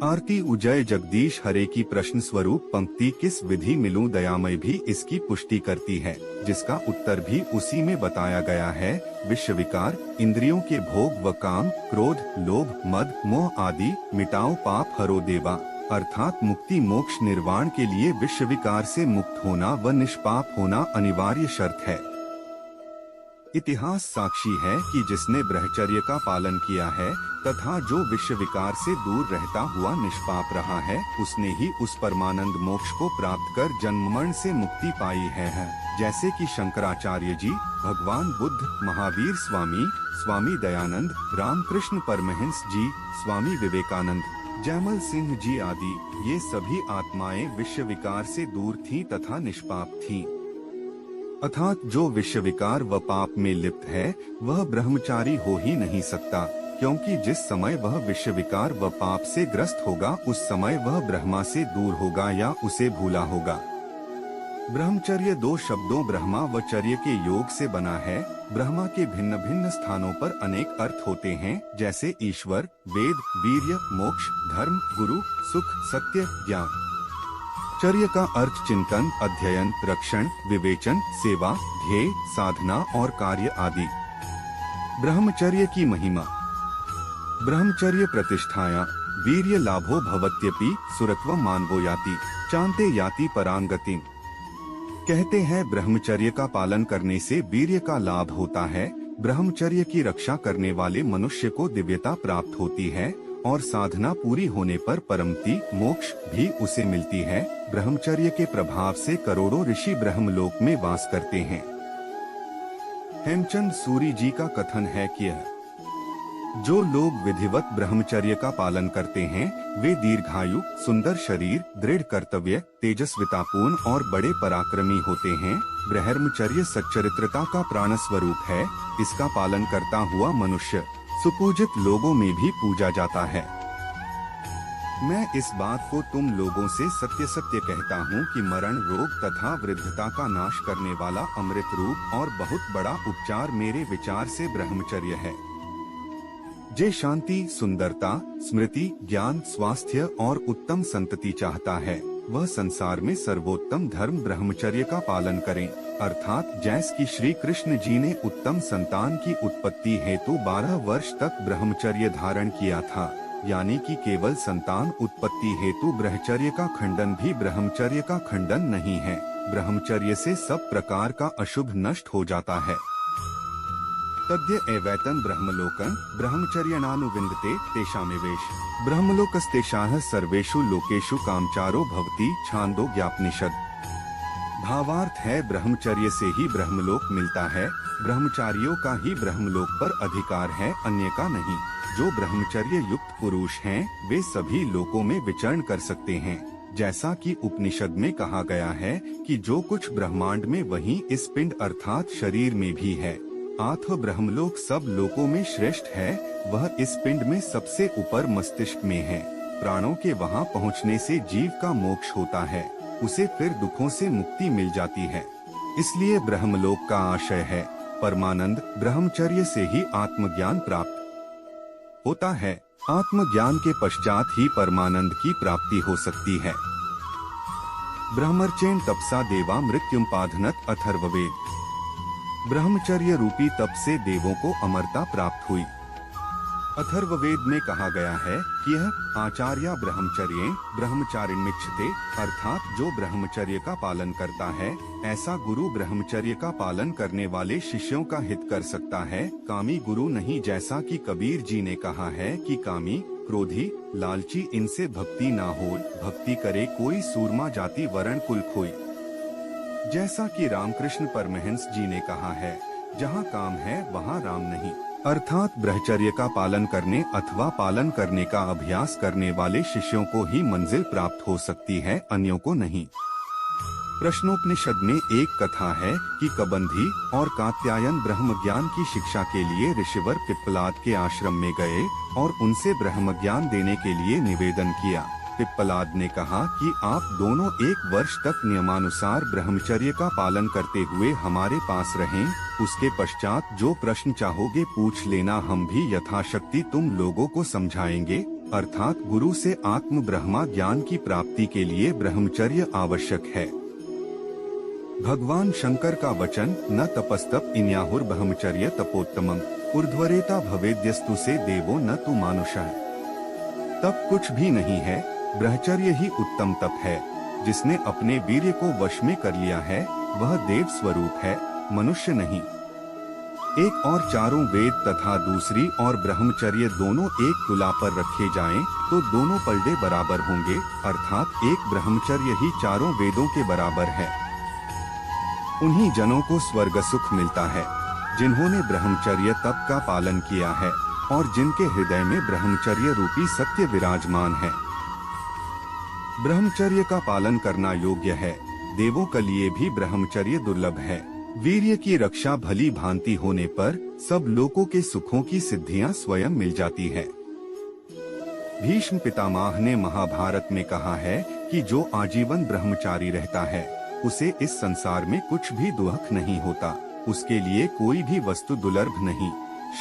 आरती उजय जगदीश हरे की प्रश्न स्वरूप पंक्ति किस विधि मिलूं दयामय भी इसकी पुष्टि करती है, जिसका उत्तर भी उसी में बताया गया है। विषय विकार, इंद्रियों के भोग व काम, क्रोध, लोभ, मद, मोह आदि मिटाओ पाप हरो देवा, अर्थात मुक्ति मोक्ष निर्वाण के लिए विषय विकार से मुक्त होना व निष्पाप होना अनिवार्य शर्त है। इतिहास साक्षी है कि जिसने ब्रह्मचर्य का पालन किया है तथा जो विषय विकार से दूर रहता हुआ निष्पाप रहा है, उसने ही उस परमानंद मोक्ष को प्राप्त कर जन्म मरण से मुक्ति पाई है। जैसे कि शंकराचार्य जी, भगवान बुद्ध, महावीर स्वामी, स्वामी दयानंद, रामकृष्ण परमहंस जी, स्वामी विवेकानंद, जयमल सिंह जी आदि, ये सभी आत्माएं विषय विकार से दूर थीं तथा निष्पाप थीं। अर्थात जो विषय विकार व पाप में लिप्त है वह ब्रह्मचारी हो ही नहीं सकता, क्योंकि जिस समय वह विषय विकार व पाप से ग्रस्त होगा उस समय वह ब्रह्मा से दूर होगा या उसे भूला होगा। ब्रह्मचर्य दो शब्दों ब्रह्मा व चर्य के योग से बना है। ब्रह्मा के भिन्न भिन्न स्थानों पर अनेक अर्थ होते हैं, जैसे ईश्वर, वेद, वीर्य, मोक्ष, धर्म, गुरु, सुख, सत्य, ज्ञान। चर्य का अर्थ चिंतन, अध्ययन, रक्षण, विवेचन, सेवा, ध्येय, साधना और कार्य आदि। ब्रह्मचर्य की महिमा। ब्रह्मचर्य प्रतिष्ठाया वीर्य लाभो भवत्यपि सुरत्व मानवो याति चांते याति परांगतिम। कहते हैं ब्रह्मचर्य का पालन करने से वीर्य का लाभ होता है, ब्रह्मचर्य की रक्षा करने वाले मनुष्य को दिव्यता प्राप्त होती है और साधना पूरी होने पर परमति मोक्ष भी उसे मिलती है। ब्रह्मचर्य के प्रभाव से करोड़ों ऋषि ब्रह्मलोक में वास करते हैं। हेमचंद सूरी जी का कथन है कि जो लोग विधिवत ब्रह्मचर्य का पालन करते हैं वे दीर्घायु, सुंदर शरीर, दृढ़ कर्तव्य, तेजस्वितापूर्ण और बड़े पराक्रमी होते हैं। ब्रह्मचर्य सच्चरित्रता का प्राण स्वरूप है। इसका पालन करता हुआ मनुष्य सुपूजित लोगों में भी पूजा जाता है। मैं इस बात को तुम लोगों से सत्य सत्य कहता हूँ कि मरण, रोग तथा वृद्धता का नाश करने वाला अमृत रूप और बहुत बड़ा उपचार मेरे विचार से ब्रह्मचर्य है। जे शांति, सुंदरता, स्मृति, ज्ञान, स्वास्थ्य और उत्तम संतति चाहता है वह संसार में सर्वोत्तम धर्म ब्रह्मचर्य का पालन करें। अर्थात जैसे कि श्री कृष्ण जी ने उत्तम संतान की उत्पत्ति हेतु 12 वर्ष तक ब्रह्मचर्य धारण किया था, यानी कि केवल संतान उत्पत्ति हेतु ब्रह्मचर्य का खंडन भी ब्रह्मचर्य का खंडन नहीं है। ब्रह्मचर्य से सब प्रकार का अशुभ नष्ट हो जाता है। तद्य एवैतन ब्रह्मलोकन ब्रह्मचर्यणानुविन्दते तेषामेवेश ब्रह्मलोकस्तेषाः सर्वेषु लोकेषु कामचारो भवति छान्दोग्योपनिषद। भावार्थ है ब्रह्मचर्य से ही ब्रह्मलोक मिलता है, ब्रह्मचारियों का ही ब्रह्मलोक पर अधिकार है, अन्य का नहीं। जो ब्रह्मचर्य युक्त पुरुष हैं वे सभी लोकों में विचरण कर सकते हैं। जैसा कि उपनिषद में कहा गया है कि जो कुछ ब्रह्मांड में वही इस पिंड अर्थात शरीर में भी है। आत्म ब्रह्मलोक सब लोकों में श्रेष्ठ है, वह इस पिंड में सबसे ऊपर मस्तिष्क में है। प्राणों के वहां पहुंचने से जीव का मोक्ष होता है, उसे फिर दुखों से मुक्ति मिल जाती है। इसलिए ब्रह्मलोक का आशय है परमानंद। ब्रह्मचर्य से ही आत्मज्ञान प्राप्त होता है। आत्मज्ञान के पश्चात ही परमानंद की प्राप्ति हो सकती है। ब्रह्मचर्येण तपसा देवा मृत्युम पाधनत अथर्ववेद। ब्रह्मचर्य रूपी तप से देवों को अमरता प्राप्त हुई। अथर्ववेद में कहा गया है कि यह आचार्य ब्रह्मचर्ये ब्रह्मचारिण्यक्षते, अर्थात जो ब्रह्मचर्य का पालन करता है ऐसा गुरु ब्रह्मचर्य का पालन करने वाले शिष्यों का हित कर सकता है, कामी गुरु नहीं। जैसा कि कबीर जी ने कहा है कि कामी, क्रोधी, लालची इनसे भक्ति ना हो, भक्ति करे कोई सूरमा जाति वरण कुल खोई। जैसा कि रामकृष्ण परमहंस जी ने कहा है, जहाँ काम है वहाँ राम नहीं। अर्थात ब्रह्मचर्य का पालन करने अथवा पालन करने का अभ्यास करने वाले शिष्यों को ही मंजिल प्राप्त हो सकती है, अन्यों को नहीं। प्रश्नोपनिषद में एक कथा है कि कबंधी और कात्यायन ब्रह्म ज्ञान की शिक्षा के लिए ऋषिवर पिप्पलाद के आश्रम में गए और उनसे ब्रह्म ज्ञान देने के लिए निवेदन किया। पिप्पलाद ने कहा कि आप दोनों 1 वर्ष तक नियमानुसार ब्रह्मचर्य का पालन करते हुए हमारे पास रहें। उसके पश्चात जो प्रश्न चाहोगे पूछ लेना, हम भी यथाशक्ति तुम लोगों को समझाएंगे। अर्थात गुरु से आत्म ब्रह्मा ज्ञान की प्राप्ति के लिए ब्रह्मचर्य आवश्यक है। भगवान शंकर का वचन, न तपस्तप इन्याहुर ब्रह्मचर्य तपोत्तमम् ऊर्ध्वरेता भवेद्यस्तु से देवो न तु मानुषः। तप कुछ भी नहीं है, ब्रह्मचर्य ही उत्तम तप है। जिसने अपने वीर्य को वश में कर लिया है वह देव स्वरूप है, मनुष्य नहीं। एक और चारों वेद तथा दूसरी और ब्रह्मचर्य दोनों एक तुला पर रखे जाएं तो दोनों पलड़े बराबर होंगे। अर्थात एक ब्रह्मचर्य ही चारों वेदों के बराबर है। उन्हीं जनों को स्वर्ग सुख मिलता है जिन्होंने ब्रह्मचर्य तप का पालन किया है और जिनके हृदय में ब्रह्मचर्य रूपी सत्य विराजमान है। ब्रह्मचर्य का पालन करना योग्य है, देवों के लिए भी ब्रह्मचर्य दुर्लभ है। वीर्य की रक्षा भली भांति होने पर सब लोगों के सुखों की सिद्धियां स्वयं मिल जाती है। भीष्म पितामह ने महाभारत में कहा है कि जो आजीवन ब्रह्मचारी रहता है उसे इस संसार में कुछ भी दुख नहीं होता, उसके लिए कोई भी वस्तु दुर्लभ नहीं।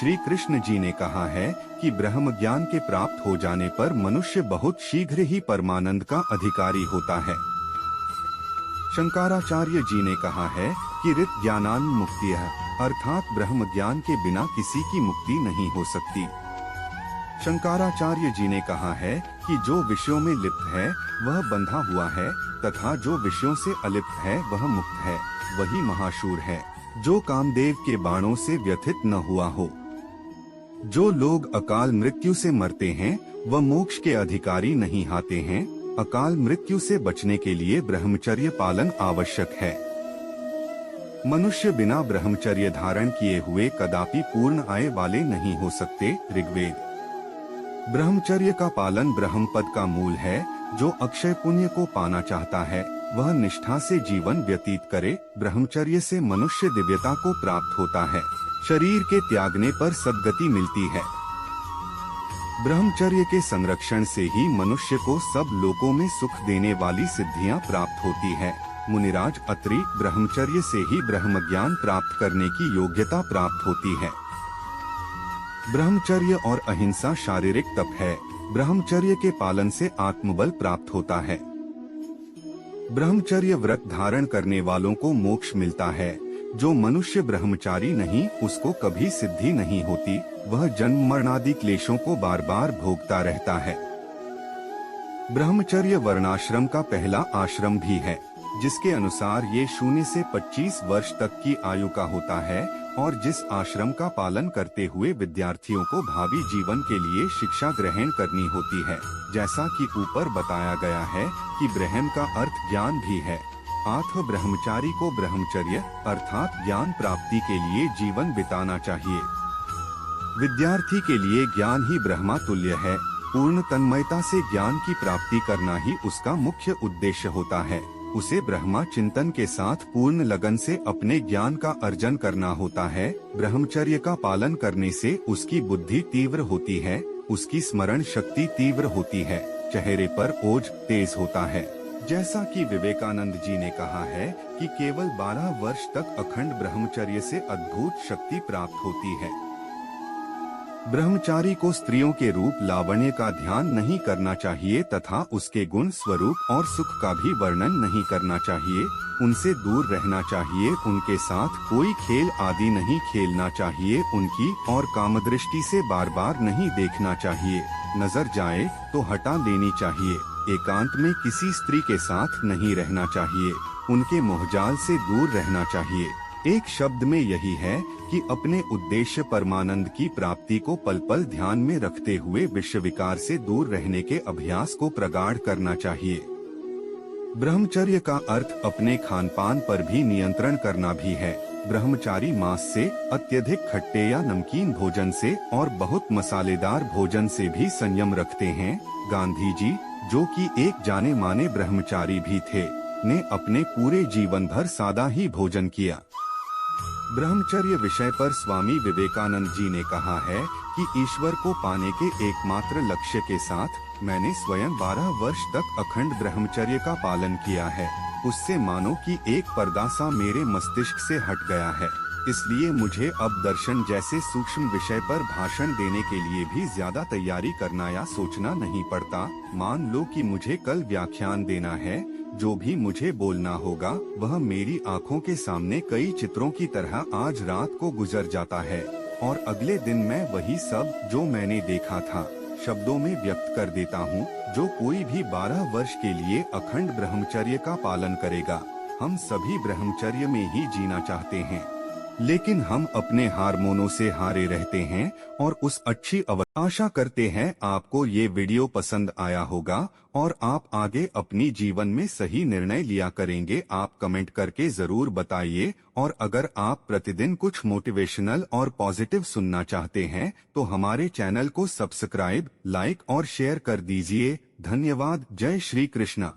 श्री कृष्ण जी ने कहा है कि ब्रह्म ज्ञान के प्राप्त हो जाने पर मनुष्य बहुत शीघ्र ही परमानंद का अधिकारी होता है। शंकराचार्य जी ने कहा है कि ऋत ज्ञानान मुक्तिः, अर्थात ब्रह्म ज्ञान के बिना किसी की मुक्ति नहीं हो सकती। शंकराचार्य जी ने कहा है कि जो विषयों में लिप्त है वह बंधा हुआ है तथा जो विषयों से अलिप्त है वह मुक्त है, वही महाशूर है जो कामदेव के बाणों से व्यथित न हुआ हो। जो लोग अकाल मृत्यु से मरते हैं वह मोक्ष के अधिकारी नहीं होते हैं। अकाल मृत्यु से बचने के लिए ब्रह्मचर्य पालन आवश्यक है। मनुष्य बिना ब्रह्मचर्य धारण किए हुए कदापि पूर्ण आय वाले नहीं हो सकते। ऋग्वेद। ब्रह्मचर्य का पालन ब्रह्म पद का मूल है। जो अक्षय पुण्य को पाना चाहता है वह निष्ठा से जीवन व्यतीत करे। ब्रह्मचर्य से मनुष्य दिव्यता को प्राप्त होता है, शरीर के त्यागने पर सद्गति मिलती है। ब्रह्मचर्य के संरक्षण से ही मनुष्य को सब लोकों में सुख देने वाली सिद्धियां प्राप्त होती है। मुनिराज अत्रि, ब्रह्मचर्य से ही ब्रह्म ज्ञान प्राप्त करने की योग्यता प्राप्त होती है। ब्रह्मचर्य और अहिंसा शारीरिक तप है। ब्रह्मचर्य के पालन से आत्मबल प्राप्त होता है। ब्रह्मचर्य व्रत धारण करने वालों को मोक्ष मिलता है। जो मनुष्य ब्रह्मचारी नहीं उसको कभी सिद्धि नहीं होती, वह जन्म मरणादि क्लेशों को बार बार भोगता रहता है। ब्रह्मचर्य वर्णाश्रम का पहला आश्रम भी है, जिसके अनुसार ये 0 से 25 वर्ष तक की आयु का होता है और जिस आश्रम का पालन करते हुए विद्यार्थियों को भावी जीवन के लिए शिक्षा ग्रहण करनी होती है। जैसा कि ऊपर बताया गया है कि ब्रह्म का अर्थ ज्ञान भी है। आत्म ब्रह्मचारी को ब्रह्मचर्य अर्थात ज्ञान प्राप्ति के लिए जीवन बिताना चाहिए। विद्यार्थी के लिए ज्ञान ही ब्रह्मा तुल्य है। पूर्ण तन्मयता से ज्ञान की प्राप्ति करना ही उसका मुख्य उद्देश्य होता है। उसे ब्रह्मा चिंतन के साथ पूर्ण लगन से अपने ज्ञान का अर्जन करना होता है। ब्रह्मचर्य का पालन करने से उसकी बुद्धि तीव्र होती है, उसकी स्मरण शक्ति तीव्र होती है, चेहरे पर ओज तेज होता है। जैसा कि विवेकानंद जी ने कहा है कि केवल 12 वर्ष तक अखंड ब्रह्मचर्य से अद्भुत शक्ति प्राप्त होती है। ब्रह्मचारी को स्त्रियों के रूप लावण्य का ध्यान नहीं करना चाहिए तथा उसके गुण स्वरूप और सुख का भी वर्णन नहीं करना चाहिए। उनसे दूर रहना चाहिए। उनके साथ कोई खेल आदि नहीं खेलना चाहिए। उनकी और कामदृष्टि से बार बार नहीं देखना चाहिए। नजर जाए तो हटा लेनी चाहिए। एकांत में किसी स्त्री के साथ नहीं रहना चाहिए। उनके मोहजाल से दूर रहना चाहिए। एक शब्द में यही है कि अपने उद्देश्य परमानंद की प्राप्ति को पल पल ध्यान में रखते हुए विषय विकार से दूर रहने के अभ्यास को प्रगाढ़ करना चाहिए। ब्रह्मचर्य का अर्थ अपने खान पान पर भी नियंत्रण करना भी है। ब्रह्मचारी मांस से, अत्यधिक खट्टे या नमकीन भोजन से और बहुत मसालेदार भोजन से भी संयम रखते हैं। गांधी जी, जो कि एक जाने माने ब्रह्मचारी भी थे, ने अपने पूरे जीवन भर सादा ही भोजन किया। ब्रह्मचर्य विषय पर स्वामी विवेकानंद जी ने कहा है कि ईश्वर को पाने के एकमात्र लक्ष्य के साथ मैंने स्वयं 12 वर्ष तक अखंड ब्रह्मचर्य का पालन किया है। उससे मानो कि एक पर्दा सा मेरे मस्तिष्क से हट गया है। इसलिए मुझे अब दर्शन जैसे सूक्ष्म विषय पर भाषण देने के लिए भी ज्यादा तैयारी करना या सोचना नहीं पड़ता। मान लो कि मुझे कल व्याख्यान देना है, जो भी मुझे बोलना होगा वह मेरी आंखों के सामने कई चित्रों की तरह आज रात को गुजर जाता है और अगले दिन मैं वही सब जो मैंने देखा था शब्दों में व्यक्त कर देता हूँ। जो कोई भी 12 वर्ष के लिए अखंड ब्रह्मचर्य का पालन करेगा, हम सभी ब्रह्मचर्य में ही जीना चाहते हैं, लेकिन हम अपने हार्मोनों से हारे रहते हैं और उस अच्छी आशा करते हैं आपको ये वीडियो पसंद आया होगा और आप आगे अपनी जीवन में सही निर्णय लिया करेंगे। आप कमेंट करके जरूर बताइए और अगर आप प्रतिदिन कुछ मोटिवेशनल और पॉजिटिव सुनना चाहते हैं तो हमारे चैनल को सब्सक्राइब, लाइक और शेयर कर दीजिए। धन्यवाद। जय श्री कृष्णा।